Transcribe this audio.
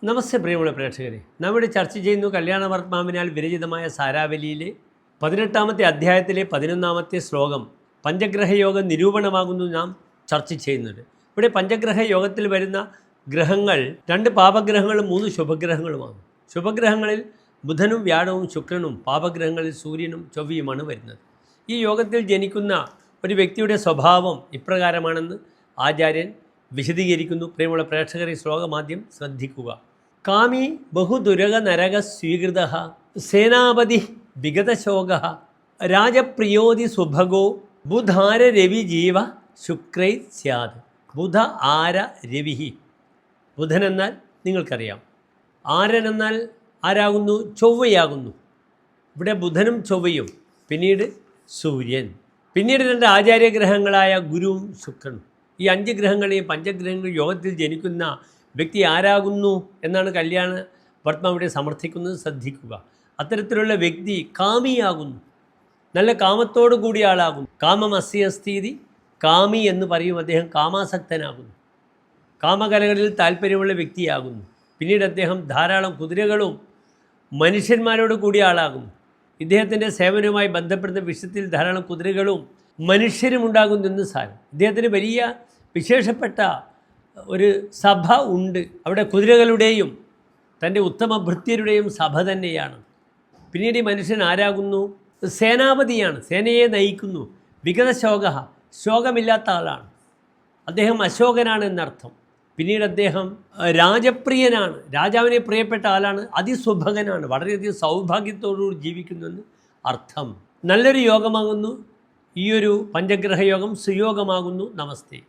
നമസ്തേ പ്രിയമുള്ള പ്രേക്ഷകരെ, നമ്മുടെ ചർച്ച ചെയ്യുന്നു കല്യാണവർമാവിനാൽ വിരചിതമായ സാരാവലിയിലെ 18-ാമത്തെ അധ്യായത്തിലെ 11-ാമത്തെ ശ്ലോകം. പഞ്ചഗ്രഹയോഗ നിരൂപണമാകുന്നു നാം ചർച്ച ചെയ്യുന്നത്. ഇവിടെ പഞ്ചഗ്രഹ യോഗത്തിൽ വരുന്ന ഗ്രഹങ്ങൾ 2 പാപഗ്രഹങ്ങളും 3 ശുഭഗ്രഹങ്ങളുമാണ്. ശുഭഗ്രഹങ്ങളിൽ ബുധനും വ്യാഴവും ശുക്രനും, പാപഗ്രഹങ്ങളിൽ സൂര്യനും ചൊവ്വയുമാണ് വരുന്നത്. ഈ യോഗത്തിൽ ജനിക്കുന്ന ഒരു വ്യക്തിയുടെ സ്വഭാവം ഇപ്രകാരമാണെന്ന് ആചാര്യൻ വിശദീകരിക്കുന്നു. പ്രിയമുള്ള പ്രേക്ഷകരെ, ശ്ലോകമാദ്യം ശ്രദ്ധിക്കുക. കാമി ബഹുദുരക നരക സ്വീകൃത സേനാപതി വിഗതശോക രാജപ്രിയോതി സുഭഗോ ബുധാര രവി ജീവ ശുക്രൈ സ്യാത്. ബുധ ആര രവി. ബുധൻ എന്നാൽ നിങ്ങൾക്കറിയാം. ആരൻ എന്നാൽ ആരാകുന്നു? ചൊവ്വയാകുന്നു. ഇവിടെ ബുധനും ചൊവ്വയും, പിന്നീട് സൂര്യൻ, പിന്നീട് 2 ആചാര്യഗ്രഹങ്ങളായ ഗുരുവും ശുക്രനും. ഈ 5 ഗ്രഹങ്ങളെയും പഞ്ചഗ്രഹങ്ങൾ യോഗത്തിൽ ജനിക്കുന്ന വ്യക്തി ആരാകുന്നു എന്നാണ് കല്യാണ വർമ്മ ഇവിടെ സമർത്ഥിക്കുന്നത്. ശ്രദ്ധിക്കുക. അത്തരത്തിലുള്ള വ്യക്തി കാമിയാകുന്നു, നല്ല കാമത്തോടു കൂടിയ ആളാകുന്നു. കാമം അസ്യസ്ഥിതി കാമി എന്ന് പറയും. അദ്ദേഹം കാമാസക്തനാകുന്നു, കാമകലകളിൽ താല്പര്യമുള്ള വ്യക്തിയാകുന്നു. പിന്നീട് അദ്ദേഹം ധാരാളം കുതിരകളും മനുഷ്യന്മാരോട് കൂടിയ ആളാകുന്നു. ഇദ്ദേഹത്തിൻ്റെ സേവനവുമായി ബന്ധപ്പെടുന്ന വിഷയത്തിൽ ധാരാളം കുതിരകളും മനുഷ്യരും ഉണ്ടാകുന്നു എന്ന് സാരം. ഇദ്ദേഹത്തിന് വലിയ വിശേഷപ്പെട്ട ഒരു സഭ ഉണ്ട്. അവിടെ കുതിരകളുടെയും തൻ്റെ ഉത്തമ ഭൃത്യരുടെയും സഭ തന്നെയാണ്. പിന്നീട് ഈ മനുഷ്യൻ ആരാകുന്നു? സേനാപതിയാണ്, സേനയെ നയിക്കുന്നു. വിഗതശോക, ശോകമില്ലാത്ത ആളാണ്. അദ്ദേഹം അശോകനാണ് എന്നർത്ഥം. പിന്നീട് അദ്ദേഹം രാജപ്രിയനാണ്, രാജാവിനെ പ്രിയപ്പെട്ട ആളാണ്. അതിസുഭകനാണ്, വളരെയധികം സൗഭാഗ്യത്തോടുകൂടി ജീവിക്കുന്നുവെന്ന് അർത്ഥം. നല്ലൊരു യോഗമാകുന്നു ഈയൊരു പഞ്ചഗ്രഹയോഗം. സുയോഗമാകുന്നു. നമസ്തേ.